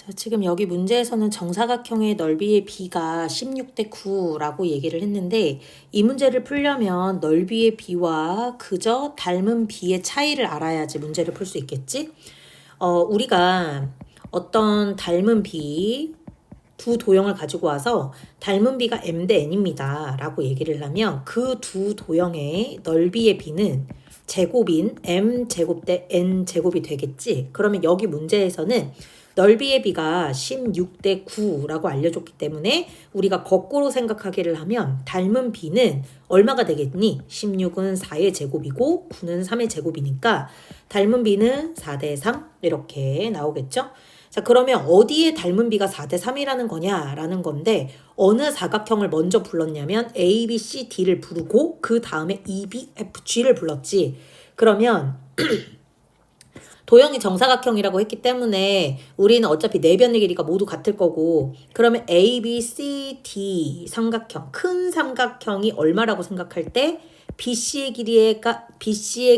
자, 지금 여기 문제에서는 정사각형의 넓이의 b가 16대 9라고 얘기를 했는데 이 문제를 풀려면 넓이의 b와 그저 닮은 b의 차이를 알아야지 문제를 풀 수 있겠지? 우리가 어떤 닮은 b 두 도형을 가지고 와서 닮은 b가 m 대 n입니다 라고 얘기를 하면 그 두 도형의 넓이의 b는 제곱인 m 제곱 대 n 제곱이 되겠지. 그러면 여기 문제에서는 넓이의 b가 16대 9라고 알려줬기 때문에 우리가 거꾸로 생각하기를 하면 닮은 b는 얼마가 되겠니? 16은 4의 제곱이고 9는 3의 제곱이니까 닮은 b는 4대 3 이렇게 나오겠죠? 자, 그러면 어디에 닮은 b가 4대 3이라는 거냐라는 건데 어느 사각형을 먼저 불렀냐면 A, B, C, D를 부르고 그 다음에 E, B, F, G를 불렀지. 그러면 도형이 정사각형이라고 했기 때문에 우리는 어차피 내변의 길이가 모두 같을 거고 그러면 A, B, C, D 삼각형, 큰 삼각형이 얼마라고 생각할 때 BC의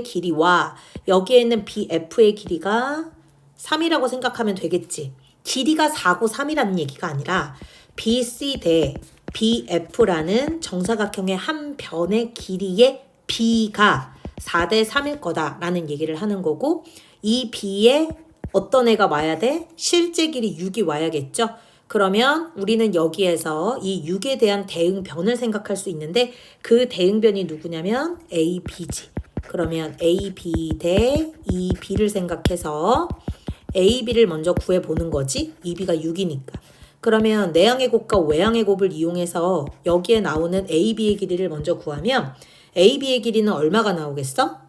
길이와 여기에 있는 BF의 길이가 3이라고 생각하면 되겠지. 길이가 4고 3이라는 얘기가 아니라 BC 대 BF라는 정사각형의 한 변의 길이의 B가 4대 3일 거다라는 얘기를 하는 거고 이 B에 어떤 애가 와야 돼? 실제 길이 6이 와야겠죠? 그러면 우리는 여기에서 이 6에 대한 대응변을 생각할 수 있는데 그 대응변이 누구냐면 AB지. 그러면 AB 대 EB를 생각해서 AB를 먼저 구해보는 거지. EB가 6이니까. 그러면 내항의 곱과 외항의 곱을 이용해서 여기에 나오는 AB의 길이를 먼저 구하면 AB의 길이는 얼마가 나오겠어?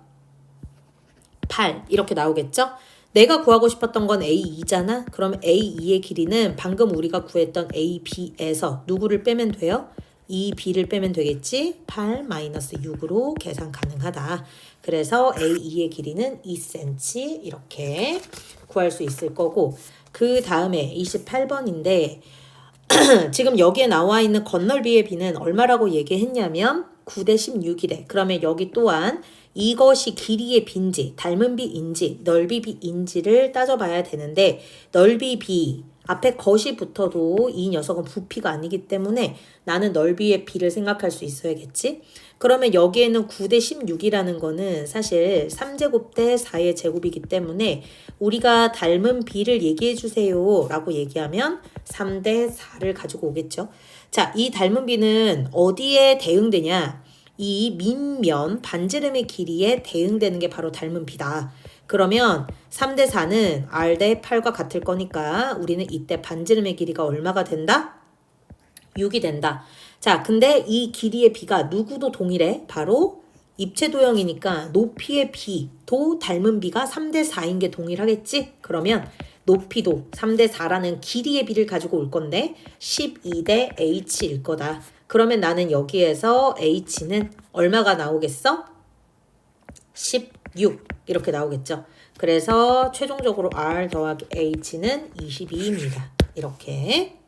8 이렇게 나오겠죠? 내가 구하고 싶었던 건 A2잖아. 그럼 A2의 길이는 방금 우리가 구했던 AB에서 누구를 빼면 돼요? 2B를 빼면 되겠지? 8-6으로 계산 가능하다. 그래서 A2의 길이는 2cm 이렇게 구할 수 있을 거고 그 다음에 28번인데 지금 여기에 나와 있는 건널비의 b는 얼마라고 얘기했냐면 9대 16이래. 그러면 여기 또한 이것이 길이의 b인지 닮은 b인지 넓이 b인지를 따져봐야 되는데 넓이 b 앞에 것이 붙어도 이 녀석은 부피가 아니기 때문에 나는 넓이의 b를 생각할 수 있어야겠지. 그러면 여기에는 9대 16이라는 거는 사실 3제곱 대 4의 제곱이기 때문에 우리가 닮은 b를 얘기해 주세요 라고 얘기하면 3대 4를 가지고 오겠죠. 자, 이 닮은 b는 어디에 대응되냐? 이 밑면 반지름의 길이에 대응되는 게 바로 닮은 b다. 그러면 3대 4는 R 대 8과 같을 거니까 우리는 이때 반지름의 길이가 얼마가 된다? 6이 된다. 자, 근데 이 길이의 b가 누구도 동일해. 바로 입체도형이니까 높이의 b도 닮은 b가 3대 4인 게 동일하겠지? 그러면 높이도 3대 4라는 길이의 b를 가지고 올 건데 12대 h일 거다. 그러면 나는 여기에서 h는 얼마가 나오겠어? 16 이렇게 나오겠죠. 그래서 최종적으로 r 더하기 h는 22입니다. 이렇게.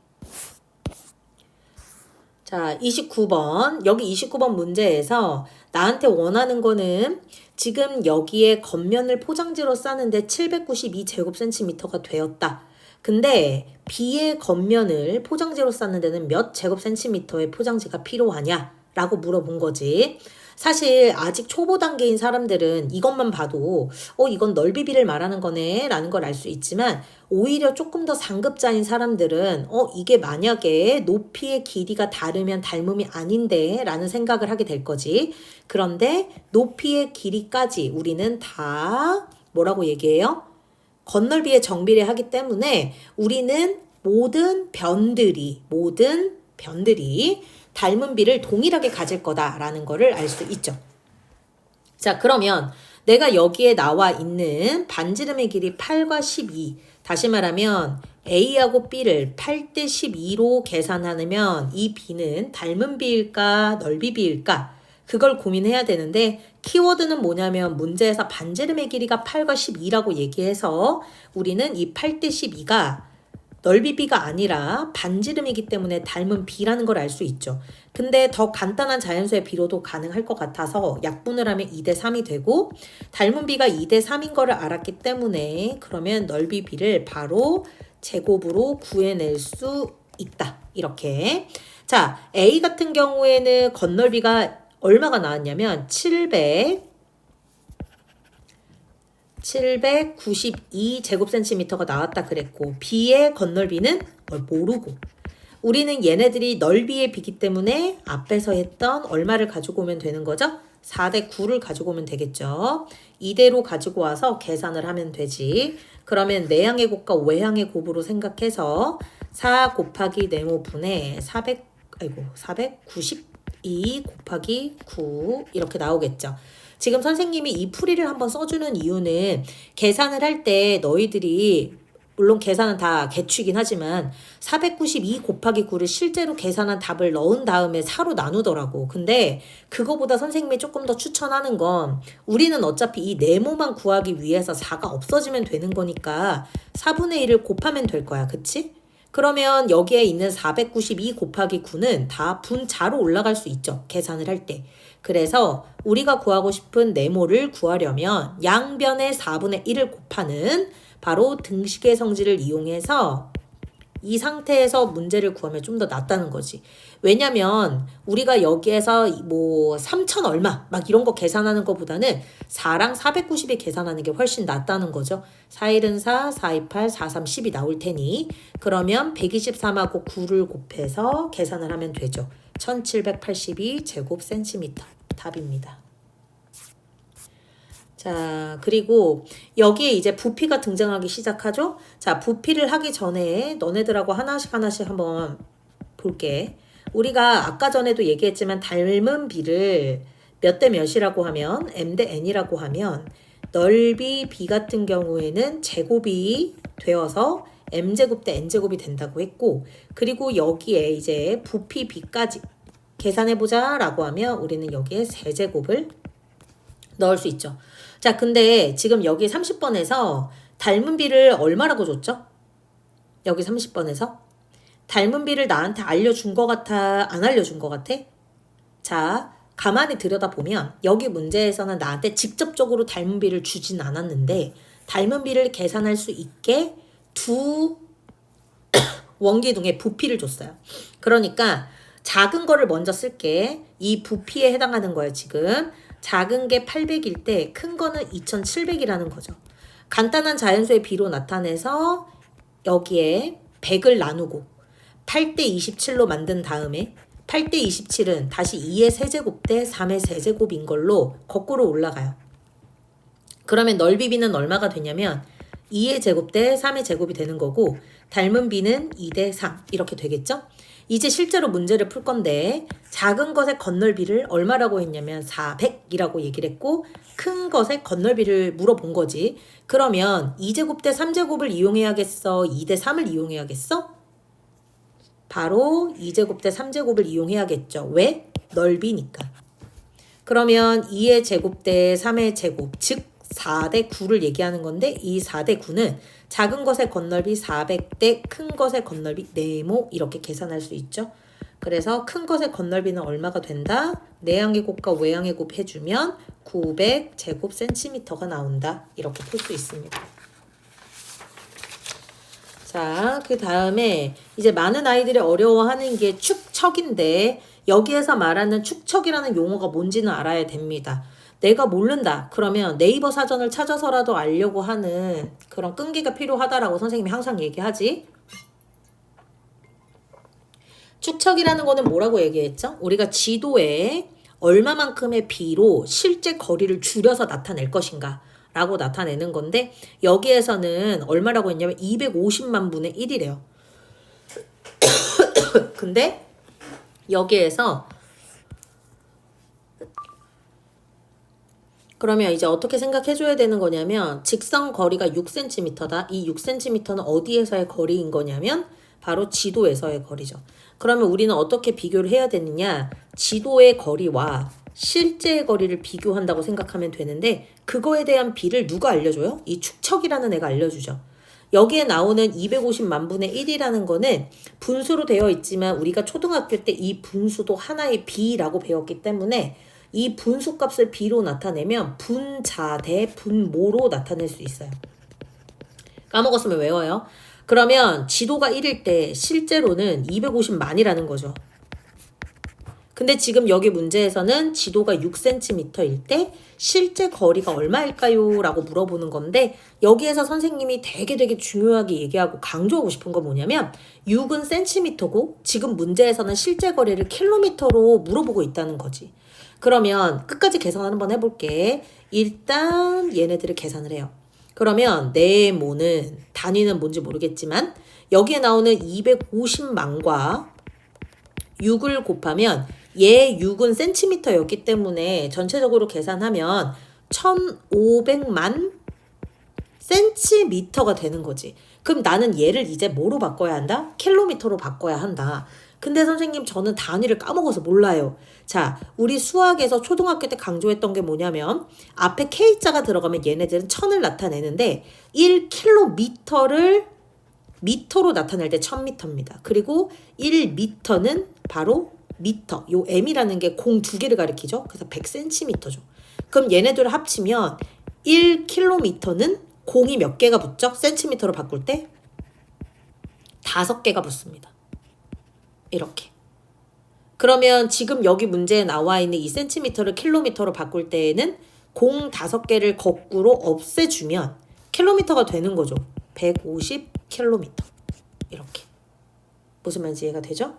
자, 29번. 여기 29번 문제에서 나한테 원하는 거는 지금 여기에 겉면을 포장지로 싸는데 792제곱센티미터가 되었다. 근데 B의 겉면을 포장지로 싸는 데는 몇 제곱센티미터의 포장지가 필요하냐? 라고 물어본 거지. 사실 아직 초보 단계인 사람들은 이것만 봐도 이건 넓이비를 말하는 거네 라는 걸 알 수 있지만 오히려 조금 더 상급자인 사람들은 이게 만약에 높이의 길이가 다르면 닮음이 아닌데 라는 생각을 하게 될 거지. 그런데 높이의 길이까지 우리는 다 뭐라고 얘기해요? 건널비에 정비례하기 때문에 우리는 모든 변들이 닮은 비를 동일하게 가질 거다라는 거를 알 수 있죠. 자, 그러면 내가 여기에 나와 있는 반지름의 길이 8과 12 다시 말하면 A하고 B를 8대 12로 계산하면 이 B는 닮은 비일까 넓이 비일까 그걸 고민해야 되는데 키워드는 뭐냐면 문제에서 반지름의 길이가 8과 12라고 얘기해서 우리는 이 8대 12가 넓이 B가 아니라 반지름이기 때문에 닮은 B라는 걸 알 수 있죠. 근데 더 간단한 자연수의 B로도 가능할 것 같아서 약분을 하면 2대 3이 되고 닮은 B가 2대 3인 거를 알았기 때문에 그러면 넓이 B를 바로 제곱으로 구해낼 수 있다. 이렇게. 자, A 같은 경우에는 건널비가 얼마가 나왔냐면 792 제곱센티미터가 나왔다 그랬고 B의 건널비는 모르고 우리는 얘네들이 넓이의 비기 때문에 앞에서 했던 얼마를 가지고 오면 되는 거죠? 4대 9를 가지고 오면 되겠죠. 이대로 가지고 와서 계산을 하면 되지. 그러면 내항의 곱과 외항의 곱으로 생각해서 4 곱하기 네모분의 492 곱하기 9 이렇게 나오겠죠. 지금 선생님이 이 풀이를 한번 써주는 이유는 계산을 할 때 너희들이 물론 계산은 다 개취긴 하지만 492 곱하기 9를 실제로 계산한 답을 넣은 다음에 4로 나누더라고. 근데 그거보다 선생님이 조금 더 추천하는 건 우리는 어차피 이 네모만 구하기 위해서 4가 없어지면 되는 거니까 4분의 1을 곱하면 될 거야. 그치? 그러면 여기에 있는 492 곱하기 9는 다 분자로 올라갈 수 있죠. 계산을 할 때. 그래서 우리가 구하고 싶은 네모를 구하려면 양변의 4분의 1을 곱하는 바로 등식의 성질을 이용해서 이 상태에서 문제를 구하면 좀 더 낫다는 거지. 왜냐면 우리가 여기에서 뭐 3천 얼마 막 이런 거 계산하는 것보다는 4랑 490이 계산하는 게 훨씬 낫다는 거죠. 4, 1은 4, 4, 2, 8, 4, 3, 10이 나올 테니 그러면 123하고 9를 곱해서 계산을 하면 되죠. 1782 제곱센티미터 답입니다. 자, 그리고 여기에 이제 부피가 등장하기 시작하죠? 자, 부피를 하기 전에 너네들하고 하나씩 한번 볼게. 우리가 아까 전에도 얘기했지만 닮은 B를 몇 대 몇이라고 하면 M 대 N이라고 하면 넓이 B 같은 경우에는 제곱이 되어서 M제곱 대 N제곱이 된다고 했고 그리고 여기에 이제 부피 B까지 계산해보자 라고 하면 우리는 여기에 세제곱을 넣을 수 있죠. 자, 근데 지금 여기 30번에서 닮은 B를 얼마라고 줬죠? 여기 30번에서 닮은 B를 나한테 알려준 것 같아? 안 알려준 것 같아? 자, 가만히 들여다보면 여기 문제에서는 나한테 직접적으로 닮은 B를 주진 않았는데 닮은 B를 계산할 수 있게 두 원기둥의 부피를 줬어요. 그러니까 작은 거를 먼저 쓸게. 이 부피에 해당하는 거예요, 지금. 작은 게 800일 때 큰 거는 2700이라는 거죠. 간단한 자연수의 B로 나타내서 여기에 100을 나누고 8대 27로 만든 다음에 8대 27은 다시 2의 세제곱 대 3의 세제곱인 걸로 거꾸로 올라가요. 그러면 넓이 B는 얼마가 되냐면 2의 제곱 대 3의 제곱이 되는 거고 닮은 B는 2대 3 이렇게 되겠죠? 이제 실제로 문제를 풀 건데 작은 것의 건널비를 얼마라고 했냐면 400이라고 얘기를 했고 큰 것의 건널비를 물어본 거지. 그러면 2제곱 대 3제곱을 이용해야겠어? 2대 3을 이용해야겠어? 바로 2제곱 대 3제곱을 이용해야겠죠. 왜? 넓이니까. 그러면 2의 제곱 대 3의 제곱 즉 4대 9를 얘기하는 건데 이 4대 9는 작은 것의 건널비 400대 큰 것의 건널비 네모 이렇게 계산할 수 있죠. 그래서 큰 것의 건널비는 얼마가 된다? 내항의 곱과 외항의 곱 해주면 900 제곱센티미터가 나온다. 이렇게 풀 수 있습니다. 자, 그 다음에 이제 많은 아이들이 어려워하는 게 축척인데 여기에서 말하는 축척이라는 용어가 뭔지는 알아야 됩니다. 내가 모른다. 그러면 네이버 사전을 찾아서라도 알려고 하는 그런 끈기가 필요하다라고 선생님이 항상 얘기하지. 축척이라는 거는 뭐라고 얘기했죠? 우리가 지도에 얼마만큼의 B로 실제 거리를 줄여서 나타낼 것인가 라고 나타내는 건데 여기에서는 얼마라고 했냐면 250만 분의 1이래요. 근데 여기에서 그러면 이제 어떻게 생각해줘야 되는 거냐면 직선 거리가 6cm다. 이 6cm는 어디에서의 거리인 거냐면 바로 지도에서의 거리죠. 그러면 우리는 어떻게 비교를 해야 되느냐. 지도의 거리와 실제의 거리를 비교한다고 생각하면 되는데 그거에 대한 비를 누가 알려줘요? 이 축척이라는 애가 알려주죠. 여기에 나오는 250만 분의 1이라는 거는 분수로 되어 있지만 우리가 초등학교 때 이 분수도 하나의 비라고 배웠기 때문에 이 분수 값을 비로 나타내면 분자 대 분모로 나타낼 수 있어요. 까먹었으면 외워요. 그러면 지도가 1일 때 실제로는 250만이라는 거죠. 근데 지금 여기 문제에서는 지도가 6cm일 때 실제 거리가 얼마일까요? 라고 물어보는 건데 여기에서 선생님이 되게 중요하게 얘기하고 강조하고 싶은 건 뭐냐면 6은 cm고 지금 문제에서는 실제 거리를 킬로미터로 물어보고 있다는 거지. 그러면 끝까지 계산 한번 해볼게. 일단 얘네들을 계산을 해요. 그러면 네모는 단위는 뭔지 모르겠지만 여기에 나오는 250만과 6을 곱하면 얘 6은 센티미터였기 때문에 전체적으로 계산하면 1500만 센티미터가 되는 거지. 그럼 나는 얘를 이제 뭐로 바꿔야 한다? 킬로미터로 바꿔야 한다. 근데 선생님 저는 단위를 까먹어서 몰라요. 자, 우리 수학에서 초등학교 때 강조했던 게 뭐냐면 앞에 K자가 들어가면 얘네들은 1000을 나타내는데 1km를 미터로 나타낼 때 1000m입니다. 그리고 1m는 바로 미터. 요 m이라는 게 공 두 개를 가리키죠. 그래서 100cm죠. 그럼 얘네들을 합치면 1km는 공이 몇 개가 붙죠? 센티미터로 바꿀 때 5개가 붙습니다. 이렇게. 그러면 지금 여기 문제에 나와 있는 이 센티미터를 킬로미터로 바꿀 때에는 공 5개를 거꾸로 없애주면 킬로미터가 되는 거죠. 150km. 이렇게. 무슨 말인지 이해가 되죠?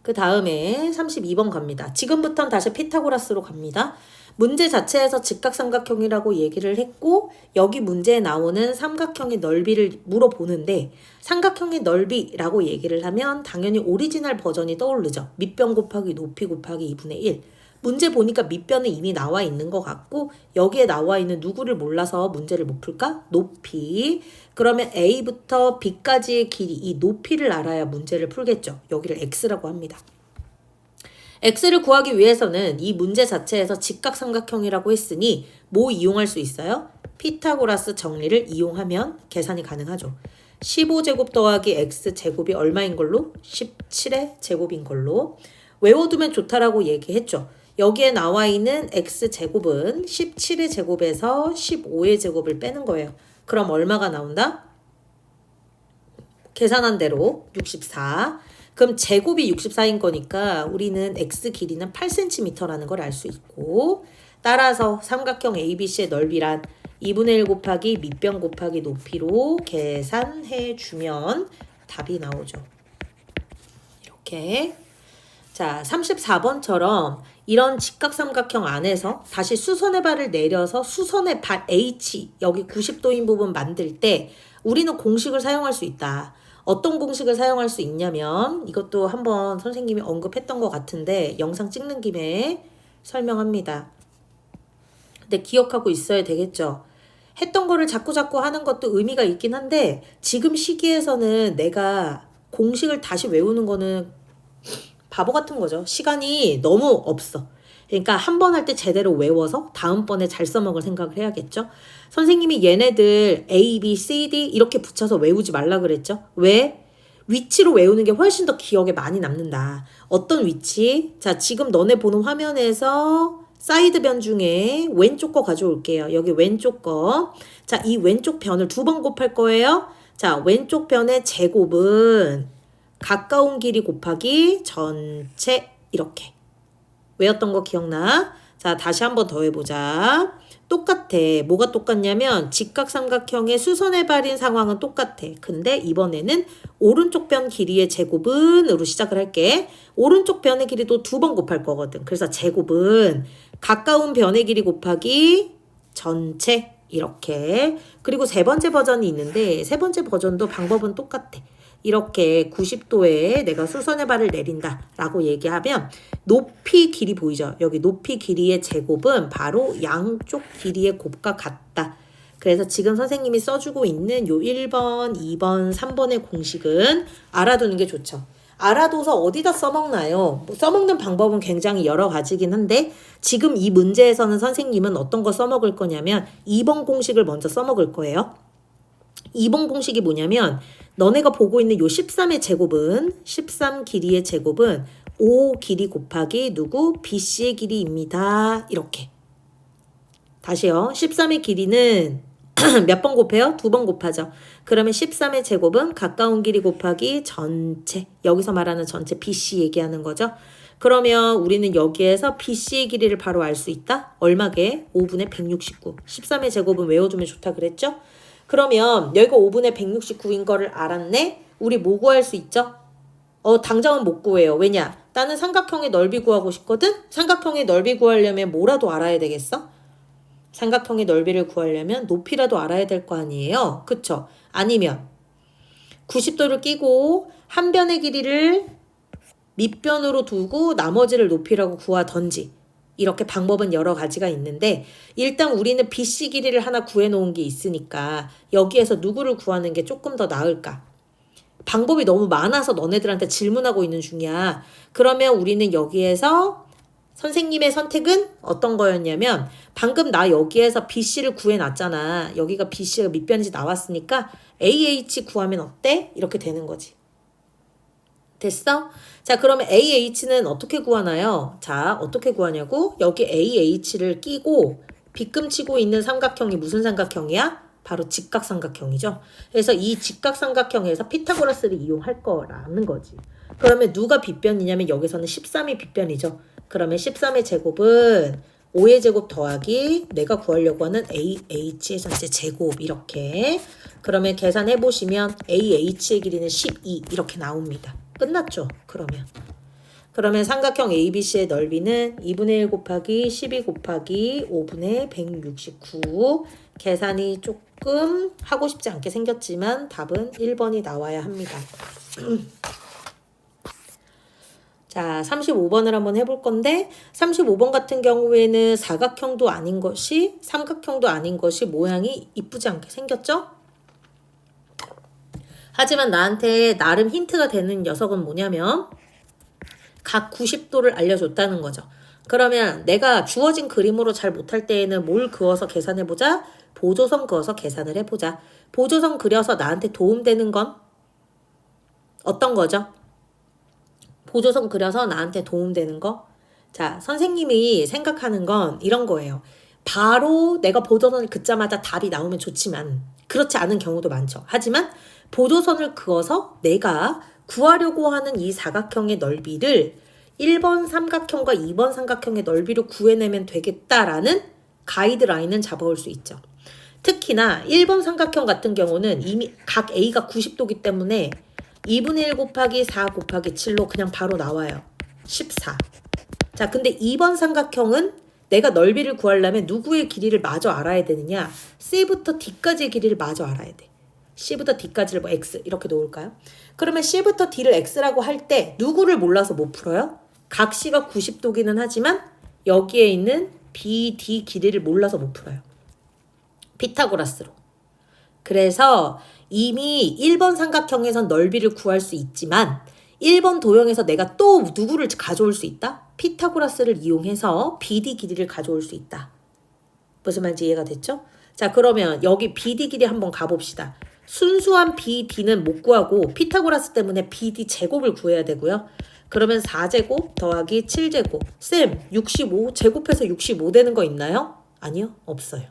그 다음에 32번 갑니다. 지금부터는 다시 피타고라스로 갑니다. 문제 자체에서 직각삼각형이라고 얘기를 했고 여기 문제에 나오는 삼각형의 넓이를 물어보는데 삼각형의 넓이라고 얘기를 하면 당연히 오리지널 버전이 떠오르죠. 밑변 곱하기 높이 곱하기 2분의 1. 문제 보니까 밑변은 이미 나와 있는 것 같고 여기에 나와 있는 누구를 몰라서 문제를 못 풀까? 높이. 그러면 A부터 B까지의 길이 이 높이를 알아야 문제를 풀겠죠. 여기를 X라고 합니다. X를 구하기 위해서는 이 문제 자체에서 직각삼각형이라고 했으니 뭐 이용할 수 있어요? 피타고라스 정리를 이용하면 계산이 가능하죠. 15제곱 더하기 X제곱이 얼마인 걸로? 17의 제곱인 걸로. 외워두면 좋다라고 얘기했죠. 여기에 나와 있는 X제곱은 17의 제곱에서 15의 제곱을 빼는 거예요. 그럼 얼마가 나온다? 계산한 대로 64. 그럼 제곱이 64인 거니까 우리는 X 길이는 8cm라는 걸 알 수 있고 따라서 삼각형 ABC의 넓이란 2분의 1 곱하기 밑변 곱하기 높이로 계산해 주면 답이 나오죠. 이렇게. 자, 34번처럼 이런 직각삼각형 안에서 다시 수선의 발을 내려서 수선의 발 H 여기 90도인 부분 만들 때 우리는 공식을 사용할 수 있다. 어떤 공식을 사용할 수 있냐면 이것도 한번 선생님이 언급했던 것 같은데 영상 찍는 김에 설명합니다. 근데 기억하고 있어야 되겠죠. 했던 거를 자꾸 하는 것도 의미가 있긴 한데 지금 시기에서는 내가 공식을 다시 외우는 거는 바보 같은 거죠. 시간이 너무 없어. 그러니까 한 번 할 때 제대로 외워서 다음번에 잘 써먹을 생각을 해야겠죠. 선생님이 얘네들 A, B, C, D 이렇게 붙여서 외우지 말라 그랬죠. 왜? 위치로 외우는 게 훨씬 더 기억에 많이 남는다. 어떤 위치? 자, 지금 너네 보는 화면에서 사이드 변 중에 왼쪽 거 가져올게요. 여기 왼쪽 거. 자, 이 왼쪽 변을 2번 곱할 거예요. 자, 왼쪽 변의 제곱은 가까운 길이 곱하기 전체 이렇게. 외웠던 거 기억나? 자, 다시 한번 더 해보자. 똑같아. 뭐가 똑같냐면 직각삼각형의 수선의 발인 상황은 똑같아. 근데 이번에는 오른쪽 변 길이의 제곱은 으로 시작을 할게. 오른쪽 변의 길이도 2번 곱할 거거든. 그래서 제곱은 가까운 변의 길이 곱하기 전체 이렇게. 그리고 세 번째 버전이 있는데 세 번째 버전도 방법은 똑같아. 이렇게 90도에 내가 수선의 발을 내린다 라고 얘기하면 높이 길이 보이죠? 여기 높이 길이의 제곱은 바로 양쪽 길이의 곱과 같다. 그래서 지금 선생님이 써주고 있는 요 1번, 2번, 3번의 공식은 알아두는 게 좋죠. 알아둬서 어디다 써먹나요? 써먹는 방법은 굉장히 여러 가지긴 한데 지금 이 문제에서는 선생님은 어떤 거 써먹을 거냐면 2번 공식을 먼저 써먹을 거예요. 2번 공식이 뭐냐면 너네가 보고 있는 요 13의 제곱은 13 길이의 제곱은 5 길이 곱하기 누구? BC의 길이입니다. 이렇게. 다시요. 13의 길이는 몇 번 곱해요? 2번 곱하죠. 그러면 13의 제곱은 가까운 길이 곱하기 전체. 여기서 말하는 전체 BC 얘기하는 거죠. 그러면 우리는 여기에서 BC의 길이를 바로 알 수 있다? 얼마게? 5분의 169. 13의 제곱은 외워주면 좋다 그랬죠? 그러면 여기가 5분의 169인 거를 알았네? 우리 뭐 구할 수 있죠? 당장은 못 구해요. 왜냐? 나는 삼각형의 넓이 구하고 싶거든? 삼각형의 넓이 구하려면 뭐라도 알아야 되겠어? 삼각형의 넓이를 구하려면 높이라도 알아야 될 거 아니에요? 그쵸? 아니면 90도를 끼고 한 변의 길이를 밑변으로 두고 나머지를 높이라고 구하던지 이렇게 방법은 여러 가지가 있는데 일단 우리는 BC 길이를 하나 구해놓은 게 있으니까 여기에서 누구를 구하는 게 조금 더 나을까? 방법이 너무 많아서 너네들한테 질문하고 있는 중이야. 그러면 우리는 여기에서 선생님의 선택은 어떤 거였냐면 방금 나 여기에서 BC를 구해놨잖아. 여기가 BC가 밑변인지 나왔으니까 AH 구하면 어때? 이렇게 되는 거지. 됐어? 자, 그러면 AH는 어떻게 구하나요? 자, 어떻게 구하냐고? 여기 AH를 끼고 빗금치고 있는 삼각형이 무슨 삼각형이야? 바로 직각삼각형이죠. 그래서 이 직각삼각형에서 피타고라스를 이용할 거라는 거지. 그러면 누가 빗변이냐면 여기서는 13이 빗변이죠. 그러면 13의 제곱은 5의 제곱 더하기 내가 구하려고 하는 AH의 전체 제곱 이렇게. 그러면 계산해 보시면 AH의 길이는 12 이렇게 나옵니다. 끝났죠? 그러면 삼각형 ABC의 넓이는 2분의 1 곱하기 12 곱하기 5분의 169. 계산이 조금 하고 싶지 않게 생겼지만 답은 1번이 나와야 합니다. 자, 35번을 한번 해볼 건데 35번 같은 경우에는 사각형도 아닌 것이 삼각형도 아닌 것이 모양이 이쁘지 않게 생겼죠? 하지만 나한테 나름 힌트가 되는 녀석은 뭐냐면 각 90도를 알려줬다는 거죠. 그러면 내가 주어진 그림으로 잘 못할 때에는 뭘 그어서 계산해보자? 보조선 그어서 계산을 해보자. 보조선 그려서 나한테 도움되는 건 어떤 거죠? 보조선 그려서 나한테 도움되는 거? 자, 선생님이 생각하는 건 이런 거예요. 바로 내가 보조선을 긋자마자 답이 나오면 좋지만 그렇지 않은 경우도 많죠. 하지만 보조선을 그어서 내가 구하려고 하는 이 사각형의 넓이를 1번 삼각형과 2번 삼각형의 넓이로 구해내면 되겠다라는 가이드라인은 잡아올 수 있죠. 특히나 1번 삼각형 같은 경우는 이미 각 A가 90도기 때문에 2분의 1 곱하기 4 곱하기 7로 그냥 바로 나와요. 14. 자, 근데 2번 삼각형은 내가 넓이를 구하려면 누구의 길이를 마저 알아야 되느냐? C부터 D까지의 길이를 마저 알아야 돼. C부터 D까지를 뭐 X 이렇게 놓을까요? 그러면 C부터 D를 X라고 할 때 누구를 몰라서 못 풀어요? 각 C가 90도기는 하지만 여기에 있는 B, D 길이를 몰라서 못 풀어요. 피타고라스로. 그래서 이미 1번 삼각형에선 넓이를 구할 수 있지만 1번 도형에서 내가 또 누구를 가져올 수 있다? 피타고라스를 이용해서 BD 길이를 가져올 수 있다. 무슨 말인지 이해가 됐죠? 자, 그러면 여기 BD 길이 한번 가봅시다. 순수한 BD는 못 구하고 피타고라스 때문에 BD 제곱을 구해야 되고요. 그러면 4제곱 더하기 7제곱. 쌤, 65 제곱해서 65 되는 거 있나요? 아니요, 없어요.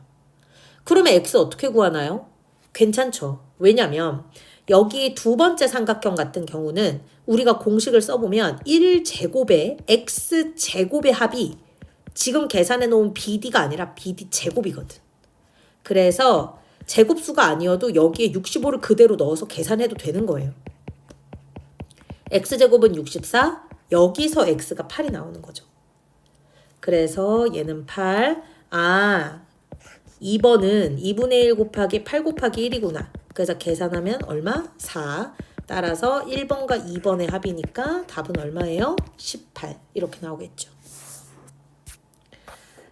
그러면 X 어떻게 구하나요? 괜찮죠. 왜냐면 여기 두 번째 삼각형 같은 경우는 우리가 공식을 써보면 1제곱에 X제곱의 합이 지금 계산해 놓은 BD가 아니라 BD 제곱이거든. 그래서 제곱수가 아니어도 여기에 65를 그대로 넣어서 계산해도 되는 거예요. X제곱은 64, 여기서 X가 8이 나오는 거죠. 그래서 얘는 8, 2번은 2분의 1 곱하기 8 곱하기 1이구나. 그래서 계산하면 얼마? 4. 따라서 1번과 2번의 합이니까 답은 얼마예요? 18. 이렇게 나오겠죠.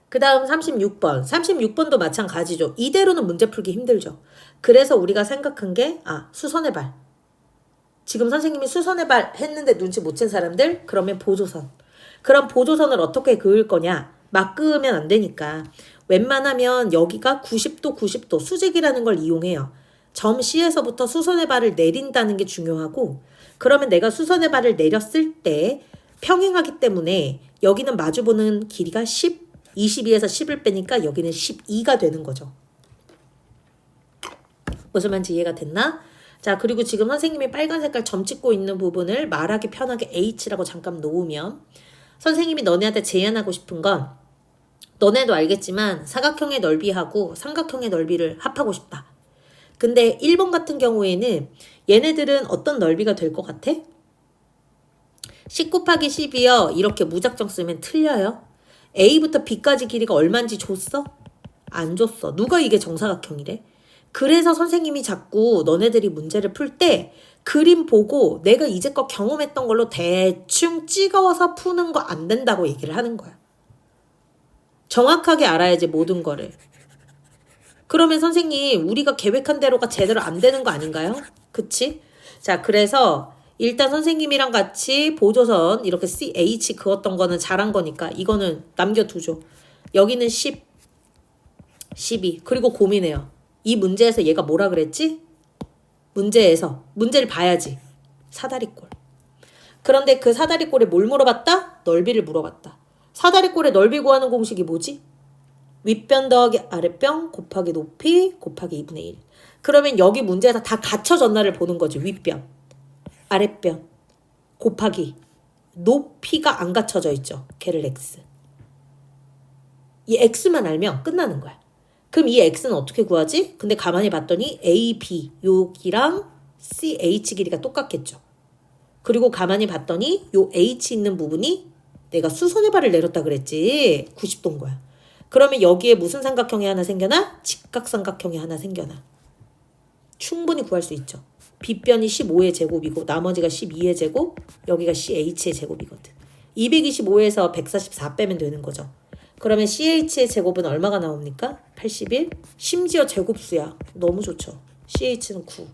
그 다음 36번. 36번도 마찬가지죠. 이대로는 문제 풀기 힘들죠. 그래서 우리가 생각한 게 수선의 발. 지금 선생님이 수선의 발 했는데 눈치 못 챈 사람들? 그러면 보조선. 그럼 보조선을 어떻게 그을 거냐? 막 그으면 안 되니까 웬만하면 여기가 90도 90도 수직이라는 걸 이용해요. 점 C에서부터 수선의 발을 내린다는 게 중요하고 그러면 내가 수선의 발을 내렸을 때 평행하기 때문에 여기는 마주보는 길이가 10, 22에서 10을 빼니까 여기는 12가 되는 거죠. 무슨 말인지 이해가 됐나? 자, 그리고 지금 선생님이 빨간 색깔 점 찍고 있는 부분을 말하기 편하게 H라고 잠깐 놓으면 선생님이 너네한테 제안하고 싶은 건 너네도 알겠지만 사각형의 넓이하고 삼각형의 넓이를 합하고 싶다. 근데 1번 같은 경우에는 얘네들은 어떤 넓이가 될 것 같아? 10 곱하기 10이요. 이렇게 무작정 쓰면 틀려요. A부터 B까지 길이가 얼마인지 줬어? 안 줬어. 누가 이게 정사각형이래? 그래서 선생님이 자꾸 너네들이 문제를 풀 때 그림 보고 내가 이제껏 경험했던 걸로 대충 찍어서 푸는 거 안 된다고 얘기를 하는 거야. 정확하게 알아야지 모든 거를. 그러면 선생님 우리가 계획한 대로가 제대로 안 되는 거 아닌가요? 그치? 자, 그래서 일단 선생님이랑 같이 보조선 이렇게 CH 그었던 거는 잘한 거니까 이거는 남겨두죠. 여기는 10, 12. 그리고 고민해요. 이 문제에서 얘가 뭐라 그랬지? 문제를 봐야지. 사다리꼴. 그런데 그 사다리꼴에 뭘 물어봤다? 넓이를 물어봤다. 사다리꼴의 넓이 구하는 공식이 뭐지? 윗변 더하기 아랫변 곱하기 높이 곱하기 2분의 1. 그러면 여기 문제에서 다 갖춰졌나를 보는 거지. 윗변, 아랫변 곱하기 높이가 안 갖춰져 있죠. 걔를 x. 이 x만 알면 끝나는 거야. 그럼 이 x는 어떻게 구하지? 근데 가만히 봤더니 a, b 여기랑 c, h 길이가 똑같겠죠. 그리고 가만히 봤더니 요 h 있는 부분이 내가 수선의 발을 내렸다 그랬지. 90도인 거야. 그러면 여기에 무슨 삼각형이 하나 생겨나? 직각삼각형이 하나 생겨나. 충분히 구할 수 있죠. 빗변이 15의 제곱이고 나머지가 12의 제곱, 여기가 CH의 제곱이거든. 225에서 144 빼면 되는 거죠. 그러면 CH의 제곱은 얼마가 나옵니까? 81. 심지어 제곱수야. 너무 좋죠. CH는 9.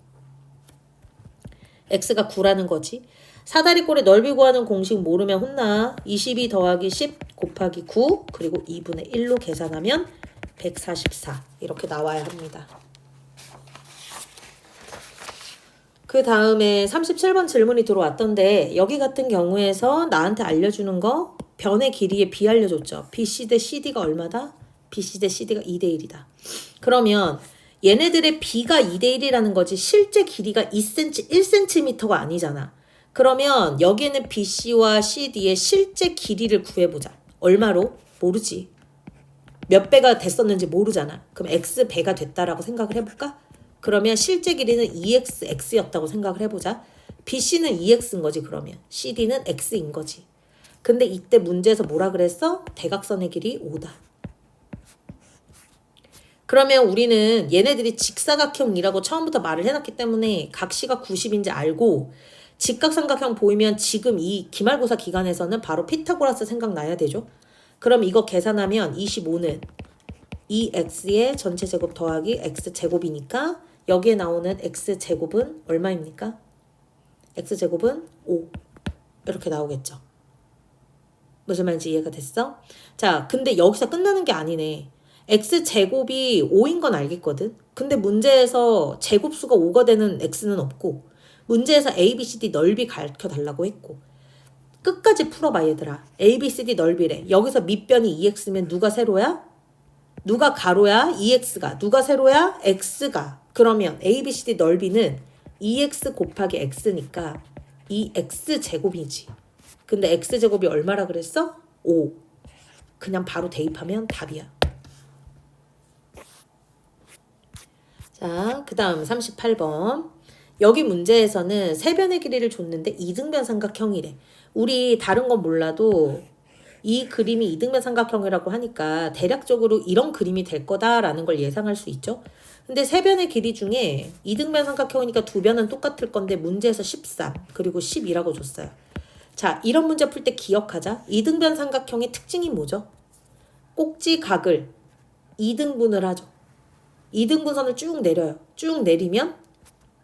X가 9라는 거지. 사다리꼴의 넓이 구하는 공식 모르면 혼나. 22 더하기 10 곱하기 9 그리고 2분의 1로 계산하면 144 이렇게 나와야 합니다. 그 다음에 37번 질문이 들어왔던데 여기 같은 경우에서 나한테 알려주는 거 변의 길이에 B 알려줬죠. BC 대 CD가 얼마다? BC 대 CD가 2대 1이다. 그러면 얘네들의 B가 2대 1이라는 거지 실제 길이가 2cm, 1cm가 아니잖아. 그러면 여기에는 BC와 CD의 실제 길이를 구해보자. 얼마로? 모르지. 몇 배가 됐었는지 모르잖아. 그럼 X 배가 됐다라고 생각을 해볼까? 그러면 실제 길이는 2xx였다고 생각을 해보자. BC는 2x인 거지 그러면. CD는 x인 거지. 근데 이때 문제에서 뭐라 그랬어? 대각선의 길이 5다. 그러면 우리는 얘네들이 직사각형이라고 처음부터 말을 해놨기 때문에 각시가 90인지 알고 직각삼각형 보이면 지금 이 기말고사 기간에서는 바로 피타고라스 생각나야 되죠. 그럼 이거 계산하면 25는 2x의 전체 제곱 더하기 x제곱이니까 여기에 나오는 x제곱은 얼마입니까? x제곱은 5 이렇게 나오겠죠. 무슨 말인지 이해가 됐어? 자, 근데 여기서 끝나는 게 아니네. x제곱이 5인 건 알겠거든. 근데 문제에서 제곱수가 5가 되는 x는 없고 문제에서 a, b, c, d 넓이 가르쳐달라고 했고 끝까지 풀어봐 얘들아. a, b, c, d 넓이래. 여기서 밑변이 2x면 누가 세로야? 누가 가로야? 2x가. 누가 세로야? x가. 그러면 a, b, c, d 넓이는 2x 곱하기 x니까 2x제곱이지. 근데 x제곱이 얼마라 그랬어? 5. 그냥 바로 대입하면 답이야. 자, 그 다음 38번. 여기 문제에서는 세변의 길이를 줬는데 이등변 삼각형이래. 우리 다른 건 몰라도 이 그림이 이등변 삼각형이라고 하니까 대략적으로 이런 그림이 될 거다라는 걸 예상할 수 있죠. 근데 세변의 길이 중에 이등변 삼각형이니까 두 변은 똑같을 건데 문제에서 13 그리고 10이라고 줬어요. 자, 이런 문제 풀 때 기억하자. 이등변 삼각형의 특징이 뭐죠? 꼭지각을 2등분을 하죠. 2등분선을 쭉 내려요. 쭉 내리면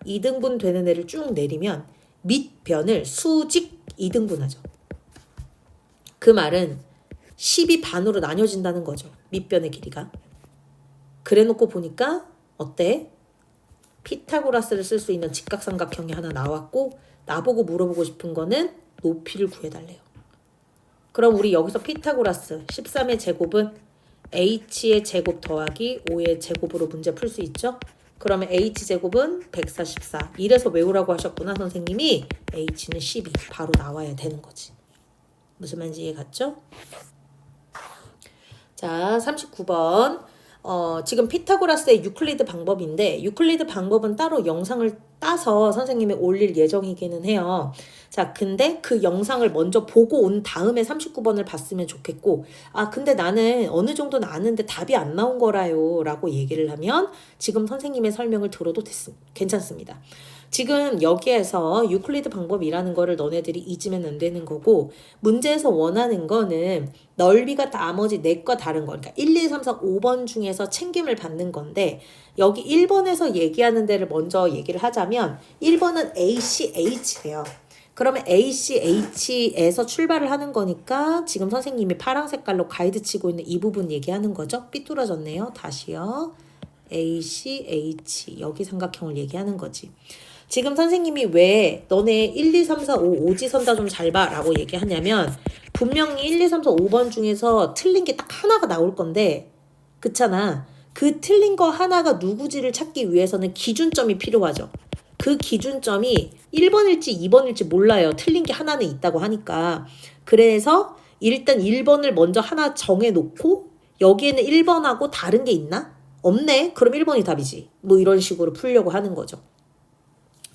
2등분 되는 애를 쭉 내리면 밑변을 수직 2등분하죠. 그 말은 10이 반으로 나뉘어진다는 거죠. 밑변의 길이가. 그래 놓고 보니까 어때? 피타고라스를 쓸 수 있는 직각삼각형이 하나 나왔고 나보고 물어보고 싶은 거는 높이를 구해달래요. 그럼 우리 여기서 피타고라스 13의 제곱은 h의 제곱 더하기 5의 제곱으로 문제 풀 수 있죠? 그러면 h제곱은 144. 이래서 외우라고 하셨구나 선생님이. h는 12. 바로 나와야 되는 거지. 무슨 말인지 이해 갔죠? 자, 39번. 지금 피타고라스의 유클리드 방법인데 유클리드 방법은 따로 영상을 따서 선생님이 올릴 예정이기는 해요. 자, 근데 그 영상을 먼저 보고 온 다음에 39번을 봤으면 좋겠고 근데 나는 어느 정도는 아는데 답이 안 나온 거라요 라고 얘기를 하면 지금 선생님의 설명을 들어도 괜찮습니다. 지금 여기에서 유클리드 방법이라는 거를 너네들이 잊으면 안 되는 거고 문제에서 원하는 거는 넓이가 나머지 4과 다른 거 그러니까 1, 2, 3, 4, 5번 중에서 챙김을 받는 건데 여기 1번에서 얘기하는 데를 먼저 얘기를 하자면 1번은 ACH래요. 그러면 ACH에서 출발을 하는 거니까 지금 선생님이 파란 색깔로 가이드 치고 있는 이 부분 얘기하는 거죠. 삐뚤어졌네요. 다시요. ACH 여기 삼각형을 얘기하는 거지. 지금 선생님이 왜 너네 1, 2, 3, 4, 5 오지선다 좀 잘 봐 라고 얘기하냐면 분명히 1, 2, 3, 4, 5번 중에서 틀린 게 딱 하나가 나올 건데 그렇잖아. 그 틀린 거 하나가 누구지를 찾기 위해서는 기준점이 필요하죠. 그 기준점이 1번일지 2번일지 몰라요. 틀린 게 하나는 있다고 하니까. 그래서 일단 1번을 먼저 하나 정해놓고 여기에는 1번하고 다른 게 있나? 없네? 그럼 1번이 답이지. 뭐 이런 식으로 풀려고 하는 거죠.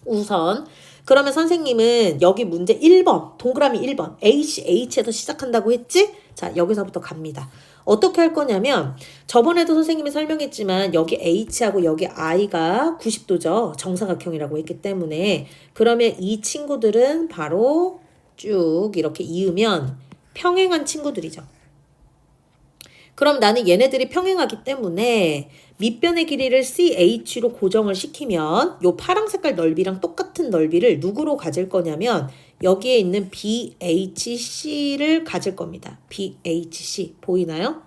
우선 그러면 선생님은 여기 문제 1번 동그라미 1번 ACH에서 시작한다고 했지? 자 여기서부터 갑니다. 어떻게 할 거냐면 저번에도 선생님이 설명했지만 여기 H하고 여기 I가 90도죠. 정사각형이라고 했기 때문에 그러면 이 친구들은 바로 쭉 이렇게 이으면 평행한 친구들이죠. 그럼 나는 얘네들이 평행하기 때문에 밑변의 길이를 CH로 고정을 시키면 요 파랑 색깔 넓이랑 똑같은 넓이를 누구로 가질 거냐면 여기에 있는 BHC를 가질 겁니다. BHC 보이나요?